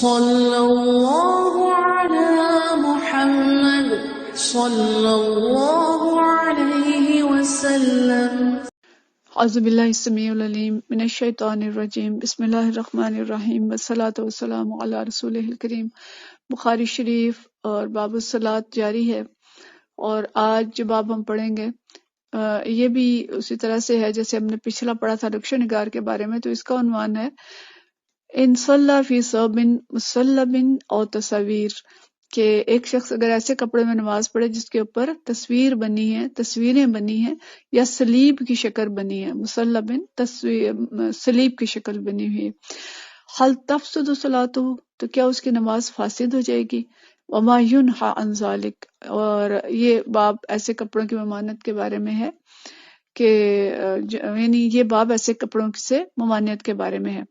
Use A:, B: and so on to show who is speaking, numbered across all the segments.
A: صلی اللہ علی محمد صلی اللہ علیہ وسلم۔
B: اعوذ باللہ السمیع العلیم من الشیطان الرجیم، بسم اللہ الرحمن الرحیم، والصلاۃ والسلام علی رسولہ الکریم۔ بخاری شریف اور باب الصلاۃ جاری ہے، اور آج جو باب ہم پڑھیں گے یہ بھی اسی طرح سے ہے جیسے ہم نے پچھلا پڑھا تھا نقش و نگار کے بارے میں۔ تو اس کا عنوان ہے ان صلی فی ثوب مصلب او تصویر، کہ ایک شخص اگر ایسے کپڑے میں نماز پڑھے جس کے اوپر تصویر بنی ہے، تصویریں بنی ہیں، یا سلیب کی شکل بنی ہے، مصلب سلیب کی شکل بنی ہوئی ہے، حل تفسد صلاتہ، تو کیا اس کی نماز فاسد ہو جائے گی؟ وما ینہی عن ذلک، اور یہ باب ایسے کپڑوں کی ممانعت کے بارے میں ہے کہ یعنی یہ باب ایسے کپڑوں سے ممانعت کے بارے میں ہے۔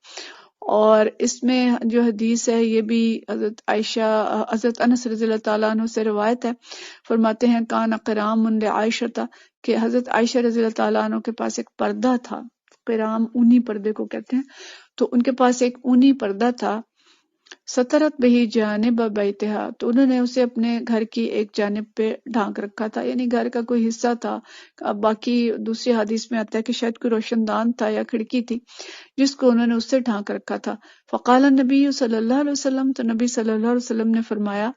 B: اور اس میں جو حدیث ہے یہ بھی حضرت انس رضی اللہ تعالیٰ عنہ سے روایت ہے۔ فرماتے ہیں کان قرام لعائشہ، کہ حضرت عائشہ رضی اللہ تعالیٰ عنہ کے پاس ایک پردہ تھا، قرام اونی پردے کو کہتے ہیں، تو ان کے پاس ایک اونی پردہ تھا، سترت بہی جانب بیتہا، تو انہوں نے اسے اپنے گھر کی ایک جانب پہ ڈھانک رکھا تھا، یعنی گھر کا کوئی حصہ تھا۔ اب باقی دوسری حدیث میں آتا ہے کہ شاید کوئی روشن دان تھا یا کھڑکی تھی جس کو انہوں نے اس سے ڈھانک رکھا تھا۔ فقال النبی صلی اللہ علیہ وسلم، تو نبی صلی اللہ علیہ وسلم نے فرمایا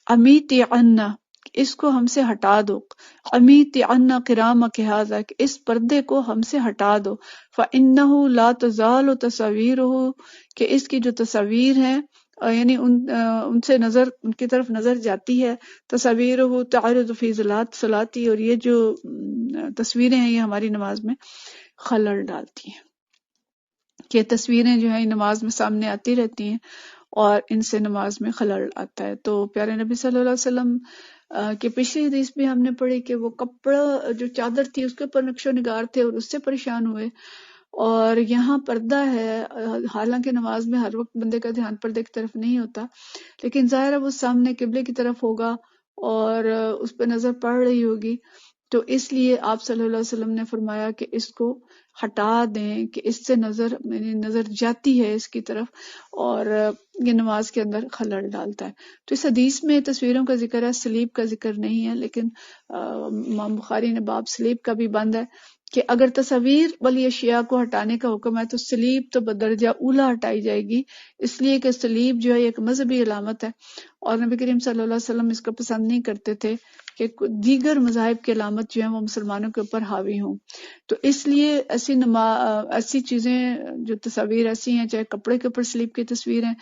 B: امیتی عنا، اس کو ہم سے ہٹا دو، امیتی عنا قرامک ھذا، کہ اس پردے کو ہم سے ہٹا دو، فإنہ لا تزال تصاویرہ، کہ اس کی جو تصاویر ہیں یعنی ان سے نظر، ان کی طرف نظر جاتی ہے، تصاویرہ تعرض فی صلاتی، اور یہ جو تصویریں ہیں یہ ہماری نماز میں خلل ڈالتی ہیں، کہ تصویریں جو ہیں نماز میں سامنے آتی رہتی ہیں اور ان سے نماز میں خلل آتا ہے۔ تو پیارے نبی صلی اللہ علیہ وسلم کہ پچھلی حدیث بھی ہم نے پڑھی کہ وہ کپڑا جو چادر تھی اس کے اوپر نقش و نگار تھے اور اس سے پریشان ہوئے، اور یہاں پردہ ہے، حالانکہ نماز میں ہر وقت بندے کا دھیان پردے کی طرف نہیں ہوتا، لیکن ظاہر ہے وہ سامنے قبلے کی طرف ہوگا اور اس پہ نظر پڑ رہی ہوگی، تو اس لیے آپ صلی اللہ علیہ وسلم نے فرمایا کہ اس کو ہٹا دیں، کہ اس سے نظر جاتی ہے اس کی طرف اور یہ نماز کے اندر خلل ڈالتا ہے۔ تو اس حدیث میں تصویروں کا ذکر ہے، سلیب کا ذکر نہیں ہے، لیکن امام بخاری نے باب سلیب کا بھی بند ہے کہ اگر تصویر والی اشیاء کو ہٹانے کا حکم ہے تو سلیب تو بدرجہ اولا ہٹائی جائے گی، اس لیے کہ سلیب جو ہے ایک مذہبی علامت ہے اور نبی کریم صلی اللہ علیہ وسلم اس کو پسند نہیں کرتے تھے کہ دیگر مذاہب کی علامت جو ہیں وہ مسلمانوں کے اوپر حاوی ہوں۔ تو اس لیے ایسی چیزیں جو تصاویر ایسی ہیں، چاہے کپڑے کے اوپر سلیب کی تصویر ہیں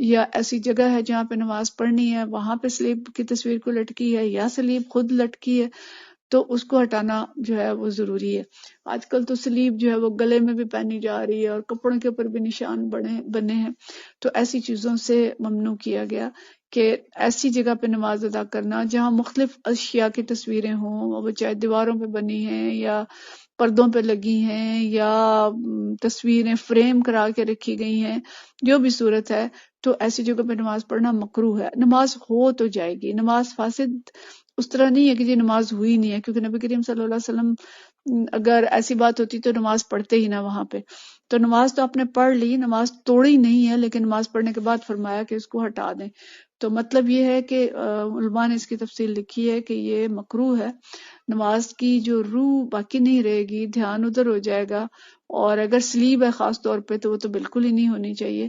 B: یا ایسی جگہ ہے جہاں پہ نماز پڑھنی ہے وہاں پہ سلیب کی تصویر کو لٹکی ہے یا سلیب خود لٹکی ہے، تو اس کو ہٹانا جو ہے وہ ضروری ہے۔ آج کل تو سلیب جو ہے وہ گلے میں بھی پہنی جا رہی ہے اور کپڑوں کے اوپر بھی نشان بنے ہیں، تو ایسی چیزوں سے ممنوع کیا گیا کہ ایسی جگہ پہ نماز ادا کرنا جہاں مختلف اشیاء کی تصویریں ہوں، وہ چاہے دیواروں پہ بنی ہیں یا پردوں پہ لگی ہیں یا تصویریں فریم کرا کے رکھی گئی ہیں، جو بھی صورت ہے، تو ایسی جگہ پہ نماز پڑھنا مکروہ ہے۔ نماز ہو تو جائے گی، نماز فاسد اس طرح نہیں ہے کہ یہ نماز ہوئی نہیں ہے، کیونکہ نبی کریم صلی اللہ علیہ وسلم اگر ایسی بات ہوتی تو نماز پڑھتے ہی نہ وہاں پہ، تو نماز تو آپ نے پڑھ لی، نماز توڑی نہیں ہے، لیکن نماز پڑھنے کے بعد فرمایا کہ اس کو ہٹا دیں۔ تو مطلب یہ ہے کہ علماء نے اس کی تفصیل لکھی ہے کہ یہ مکروہ ہے، نماز کی جو روح باقی نہیں رہے گی، دھیان ادھر ہو جائے گا، اور اگر سلیب ہے خاص طور پہ تو وہ تو بالکل ہی نہیں ہونی چاہیے۔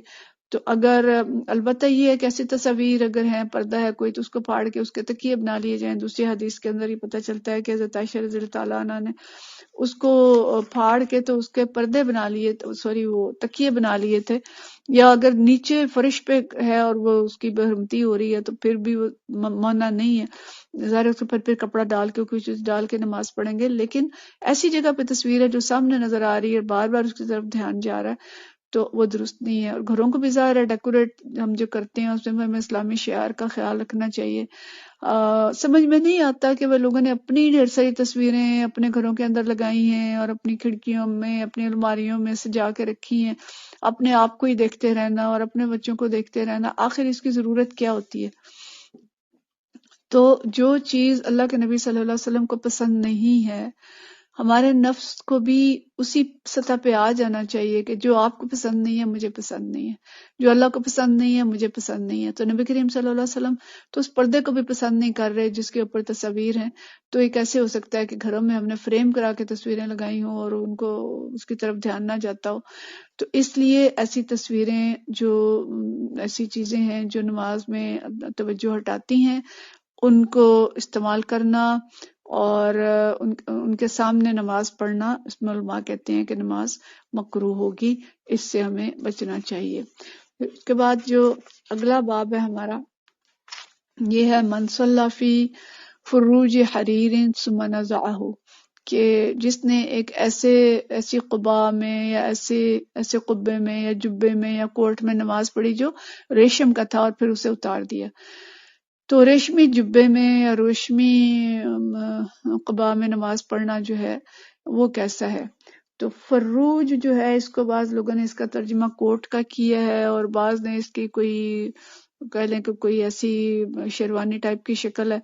B: تو اگر البتہ یہ ہے کہ ایسی تصاویر اگر ہیں، پردہ ہے کوئی، تو اس کو پھاڑ کے اس کے تکیے بنا لیے جائیں۔ دوسری حدیث کے اندر ہی پتہ چلتا ہے کہ حضرت عائشہ رضی اللہ تعالیٰ عنہ نے اس کو پھاڑ کے تو اس کے پردے بنا لیے، وہ تکیے بنا لیے تھے، یا اگر نیچے فرش پہ ہے اور وہ اس کی برہمتی ہو رہی ہے تو پھر بھی وہ منع نہیں ہے، ظاہر اس پر پھر کپڑا ڈال کے کوئی چیز ڈال کے نماز پڑھیں گے، لیکن ایسی جگہ پہ تصویر ہے جو سامنے نظر آ رہی ہے، بار بار اس کی طرف دھیان جا رہا ہے، تو وہ درست نہیں ہے۔ اور گھروں کو بھی ظاہر ہے ڈیکوریٹ ہم جو کرتے ہیں اس میں ہمیں اسلامی شعار کا خیال رکھنا چاہیے۔ سمجھ میں نہیں آتا کہ وہ لوگوں نے اپنی ڈھیر ساری تصویریں اپنے گھروں کے اندر لگائی ہیں اور اپنی کھڑکیوں میں، اپنی الماریوں میں سجا کے رکھی ہیں، اپنے آپ کو ہی دیکھتے رہنا اور اپنے بچوں کو دیکھتے رہنا، آخر اس کی ضرورت کیا ہوتی ہے؟ تو جو چیز اللہ کے نبی صلی اللہ علیہ وسلم کو پسند نہیں ہے، ہمارے نفس کو بھی اسی سطح پہ آ جانا چاہیے کہ جو آپ کو پسند نہیں ہے مجھے پسند نہیں ہے، جو اللہ کو پسند نہیں ہے مجھے پسند نہیں ہے۔ تو نبی کریم صلی اللہ علیہ وسلم تو اس پردے کو بھی پسند نہیں کر رہے جس کے اوپر تصاویر ہیں، تو یہ کیسے ہو سکتا ہے کہ گھروں میں ہم نے فریم کرا کے تصویریں لگائی ہوں اور ان کو اس کی طرف دھیان نہ جاتا ہو؟ تو اس لیے ایسی تصویریں جو ایسی چیزیں ہیں جو نماز میں توجہ ہٹاتی ہیں ان کو استعمال کرنا اور ان کے سامنے نماز پڑھنا، اس میں علماء کہتے ہیں کہ نماز مکروہ ہوگی، اس سے ہمیں بچنا چاہیے۔ اس کے بعد جو اگلا باب ہے ہمارا یہ ہے من صلی فی فروج حریر ثم نزعہ، کہ جس نے ایک ایسی قبا میں یا ایسے قبے میں یا جبے میں یا کوٹ میں نماز پڑھی جو ریشم کا تھا اور پھر اسے اتار دیا۔ تو ریشمی جبے میں یا ریشمی قبا میں نماز پڑھنا جو ہے وہ کیسا ہے؟ تو فروج جو ہے اس کو بعض لوگوں نے اس کا ترجمہ کوٹ کا کیا ہے اور بعض نے اس کی کوئی کہہ لیں کہ کوئی ایسی شیروانی ٹائپ کی شکل ہے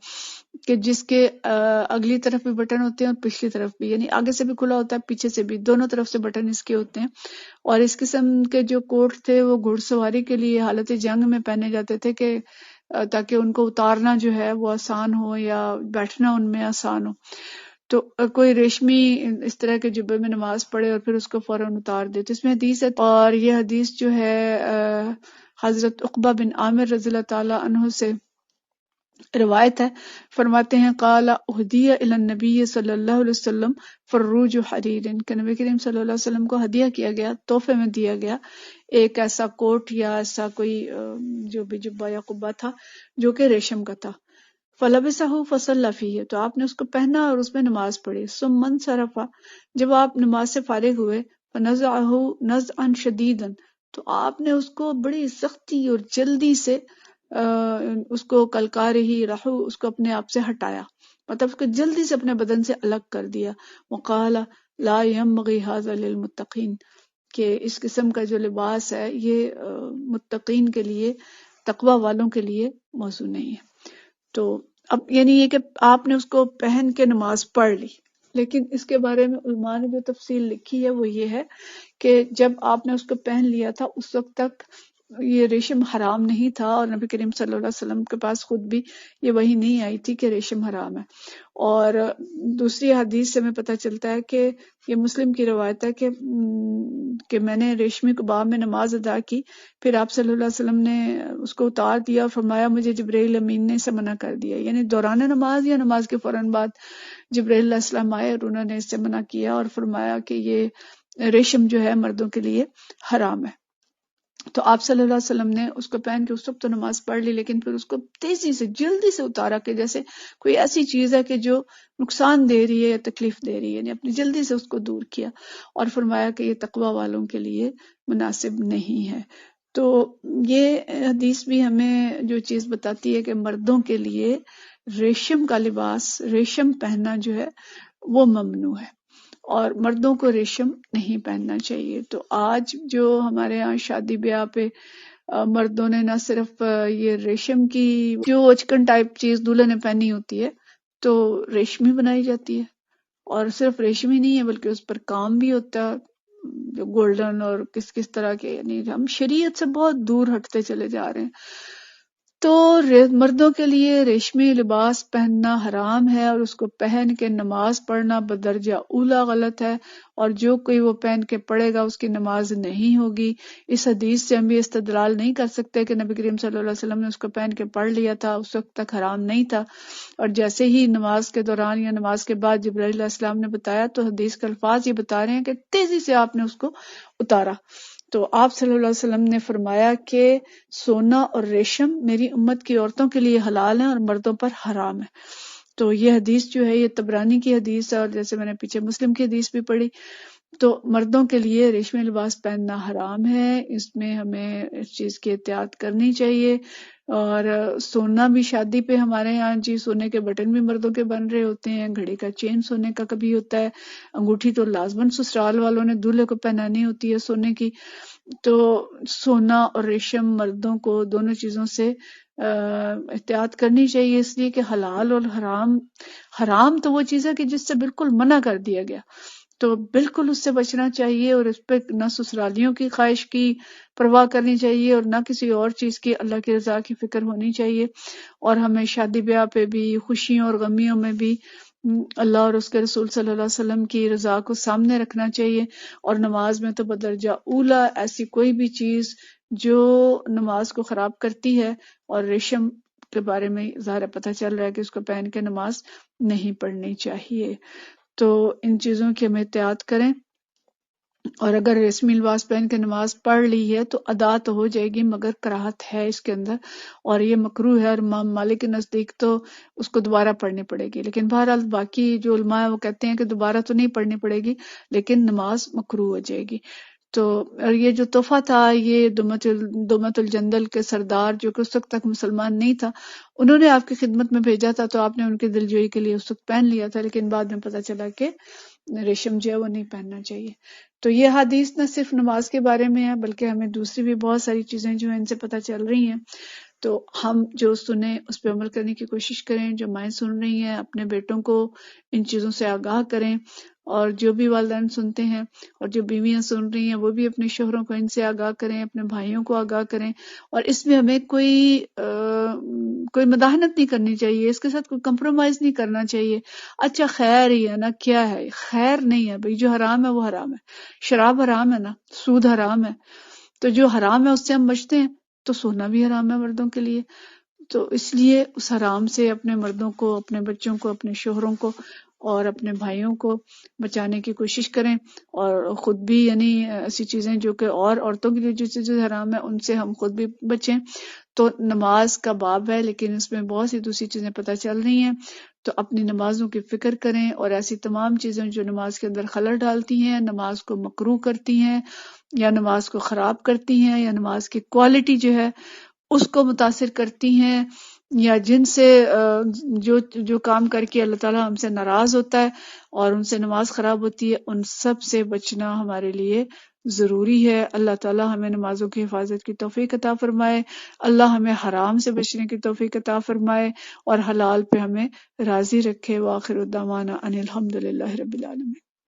B: کہ جس کے اگلی طرف بھی بٹن ہوتے ہیں اور پچھلی طرف بھی، یعنی آگے سے بھی کھلا ہوتا ہے پیچھے سے بھی، دونوں طرف سے بٹن اس کے ہوتے ہیں۔ اور اس قسم کے جو کوٹ تھے وہ گھڑ سواری کے لیے حالت جنگ میں پہنے جاتے تھے کہ تاکہ ان کو اتارنا جو ہے وہ آسان ہو یا بیٹھنا ان میں آسان ہو۔ تو کوئی ریشمی اس طرح کے جبے میں نماز پڑھے اور پھر اس کو فوراً اتار دے، تو اس میں حدیث ہے، اور یہ حدیث جو ہے حضرت عقبہ بن عامر رضی اللہ تعالی عنہ سے روایت ہے، فرماتے ہیں قال اہدی الی النبی صلی اللہ علیہ وسلم فروج حریر، کہ نبی کریم صلی اللہ علیہ وسلم کو ہدیہ کیا گیا، تحفے میں دیا گیا ایک ایسا کوٹ یا ایسا کوئی جو بھی جبہ یا قبہ تھا جو کہ ریشم کا تھا۔ فلبسہ فصلی فیہ، تو آپ نے اس کو پہنا اور اس میں نماز پڑھی۔ ثم انصرف، جب آپ نماز سے فارغ ہوئے، فنزعہ نزعا شدیدا، تو آپ نے اس کو بڑی سختی اور جلدی سے اس کو کلکار ہی رہو، اس کو اپنے آپ سے ہٹایا، مطلب اس کو جلدی سے اپنے بدن سے الگ کر دیا۔ وقال لا ينبغي هذا للمتقین، کہ اس قسم کا جو لباس ہے یہ متقین کے لیے، تقوی والوں کے لیے موزوں نہیں ہے۔ تو اب یعنی یہ کہ آپ نے اس کو پہن کے نماز پڑھ لی، لیکن اس کے بارے میں علماء نے جو تفصیل لکھی ہے وہ یہ ہے کہ جب آپ نے اس کو پہن لیا تھا اس وقت تک یہ ریشم حرام نہیں تھا، اور نبی کریم صلی اللہ علیہ وسلم کے پاس خود بھی یہ وحی نہیں آئی تھی کہ ریشم حرام ہے۔ اور دوسری حدیث سے ہمیں پتہ چلتا ہے کہ یہ مسلم کی روایت ہے کہ میں نے ریشمی قباء میں نماز ادا کی، پھر آپ صلی اللہ علیہ وسلم نے اس کو اتار دیا اور فرمایا مجھے جبرائیل امین نے اسے منع کر دیا، یعنی دوران نماز یا نماز کے فوراً بعد جبرائیل علیہ السلام آئے اور انہوں نے اس سے منع کیا اور فرمایا کہ یہ ریشم جو ہے مردوں کے لیے حرام ہے۔ تو آپ صلی اللہ علیہ وسلم نے اس کو پہن کے اس وقت تو نماز پڑھ لی، لیکن پھر اس کو تیزی سے جلدی سے اتارا کہ جیسے کوئی ایسی چیز ہے کہ جو نقصان دے رہی ہے یا تکلیف دے رہی ہے، یعنی اپنی جلدی سے اس کو دور کیا اور فرمایا کہ یہ تقوی والوں کے لیے مناسب نہیں ہے۔ تو یہ حدیث بھی ہمیں جو چیز بتاتی ہے کہ مردوں کے لیے ریشم کا لباس، ریشم پہننا جو ہے وہ ممنوع ہے اور مردوں کو ریشم نہیں پہننا چاہیے۔ تو آج جو ہمارے ہاں شادی بیاہ پہ مردوں نے نہ صرف یہ ریشم کی جو اچکن ٹائپ چیز دولہے نے پہنی ہوتی ہے تو ریشمی بنائی جاتی ہے، اور صرف ریشمی نہیں ہے بلکہ اس پر کام بھی ہوتا ہے جو گولڈن اور کس طرح کے، یعنی ہم شریعت سے بہت دور ہٹتے چلے جا رہے ہیں۔ تو مردوں کے لیے ریشمی لباس پہننا حرام ہے اور اس کو پہن کے نماز پڑھنا بدرجہ اولا غلط ہے، اور جو کوئی وہ پہن کے پڑھے گا اس کی نماز نہیں ہوگی۔ اس حدیث سے ہم بھی استدلال نہیں کر سکتے کہ نبی کریم صلی اللہ علیہ وسلم نے اس کو پہن کے پڑھ لیا تھا، اس وقت تک حرام نہیں تھا، اور جیسے ہی نماز کے دوران یا نماز کے بعد جبرائیل علیہ السلام نے بتایا تو حدیث کے الفاظ یہ بتا رہے ہیں کہ تیزی سے آپ نے اس کو اتارا۔ تو آپ صلی اللہ علیہ وسلم نے فرمایا کہ سونا اور ریشم میری امت کی عورتوں کے لیے حلال ہیں اور مردوں پر حرام ہے۔ تو یہ حدیث جو ہے یہ طبرانی کی حدیث ہے، اور جیسے میں نے پیچھے مسلم کی حدیث بھی پڑھی، تو مردوں کے لیے ریشمی لباس پہننا حرام ہے، اس میں ہمیں اس چیز کی احتیاط کرنی چاہیے۔ اور سونا بھی شادی پہ ہمارے یہاں جی سونے کے بٹن بھی مردوں کے بن رہے ہوتے ہیں، گھڑی کا چین سونے کا کبھی ہوتا ہے، انگوٹھی تو لازماً سسرال والوں نے دولہے کو پہنانی ہوتی ہے سونے کی، تو سونا اور ریشم مردوں کو دونوں چیزوں سے احتیاط کرنی چاہیے، اس لیے کہ حلال اور حرام تو وہ چیز ہے کہ جس سے بالکل منع کر دیا گیا، تو بالکل اس سے بچنا چاہیے، اور اس پہ نہ سسرالیوں کی خواہش کی پرواہ کرنی چاہیے اور نہ کسی اور چیز کی، اللہ کی رضا کی فکر ہونی چاہیے۔ اور ہمیں شادی بیاہ پہ بھی، خوشیوں اور غمیوں میں بھی اللہ اور اس کے رسول صلی اللہ علیہ وسلم کی رضا کو سامنے رکھنا چاہیے۔ اور نماز میں تو بدرجہ اولا ایسی کوئی بھی چیز جو نماز کو خراب کرتی ہے، اور ریشم کے بارے میں ظاہر پتہ چل رہا ہے کہ اس کو پہن کے نماز نہیں پڑھنی چاہیے۔ تو ان چیزوں کی ہم احتیاط کریں، اور اگر ریشمی لباس پہن کے نماز پڑھ لی ہے تو ادا تو ہو جائے گی، مگر کراہت ہے اس کے اندر، اور یہ مکروہ ہے، اور امام مالک کے نزدیک تو اس کو دوبارہ پڑھنی پڑے گی۔ لیکن بہرحال باقی جو علماء ہیں وہ کہتے ہیں کہ دوبارہ تو نہیں پڑھنی پڑے گی، لیکن نماز مکروہ ہو جائے گی۔ تو اور یہ جو تحفہ تھا، یہ دمت الجندل کے سردار جو کہ اس وقت تک مسلمان نہیں تھا، انہوں نے آپ کی خدمت میں بھیجا تھا، تو آپ نے ان کی دلجوئی کے لیے اس وقت پہن لیا تھا، لیکن بعد میں پتہ چلا کہ ریشم جو ہے وہ نہیں پہننا چاہیے۔ تو یہ حدیث نہ صرف نماز کے بارے میں ہے، بلکہ ہمیں دوسری بھی بہت ساری چیزیں جو ہیں ان سے پتہ چل رہی ہیں۔ تو ہم جو سنیں اس پہ عمل کرنے کی کوشش کریں، جو مائیں سن رہی ہیں اپنے بیٹوں کو ان چیزوں سے آگاہ کریں، اور جو بھی والدین سنتے ہیں اور جو بیویاں سن رہی ہیں وہ بھی اپنے شوہروں کو ان سے آگاہ کریں، اپنے بھائیوں کو آگاہ کریں، اور اس میں ہمیں کوئی مداحنت نہیں کرنی چاہیے، اس کے ساتھ کوئی کمپرومائز نہیں کرنا چاہیے۔ اچھا خیر ہی ہے نا، کیا ہے خیر نہیں ہے بھئی، جو حرام ہے وہ حرام ہے، شراب حرام ہے نا، سود حرام ہے، تو جو حرام ہے اس سے ہم بچتے ہیں، تو سونا بھی حرام ہے مردوں کے لیے، تو اس لیے اس حرام سے اپنے مردوں کو، اپنے بچوں کو، اپنے شوہروں کو اور اپنے بھائیوں کو بچانے کی کوشش کریں، اور خود بھی یعنی ایسی چیزیں جو کہ اور عورتوں کے لیے جو چیزیں حرام ہیں ان سے ہم خود بھی بچیں۔ تو نماز کا باب ہے، لیکن اس میں بہت سی دوسری چیزیں پتہ چل رہی ہیں، تو اپنی نمازوں کی فکر کریں، اور ایسی تمام چیزیں جو نماز کے اندر خلل ڈالتی ہیں، نماز کو مکروہ کرتی ہیں یا نماز کو خراب کرتی ہیں یا نماز کی کوالٹی جو ہے اس کو متاثر کرتی ہیں، یا جن سے جو کام کر کے اللہ تعالیٰ ہم سے ناراض ہوتا ہے اور ان سے نماز خراب ہوتی ہے، ان سب سے بچنا ہمارے لیے ضروری ہے۔ اللہ تعالیٰ ہمیں نمازوں کی حفاظت کی توفیق عطا فرمائے، اللہ ہمیں حرام سے بچنے کی توفیق عطا فرمائے، اور حلال پہ ہمیں راضی رکھے۔ وآخر دعوانا ان الحمد للہ رب العالمین۔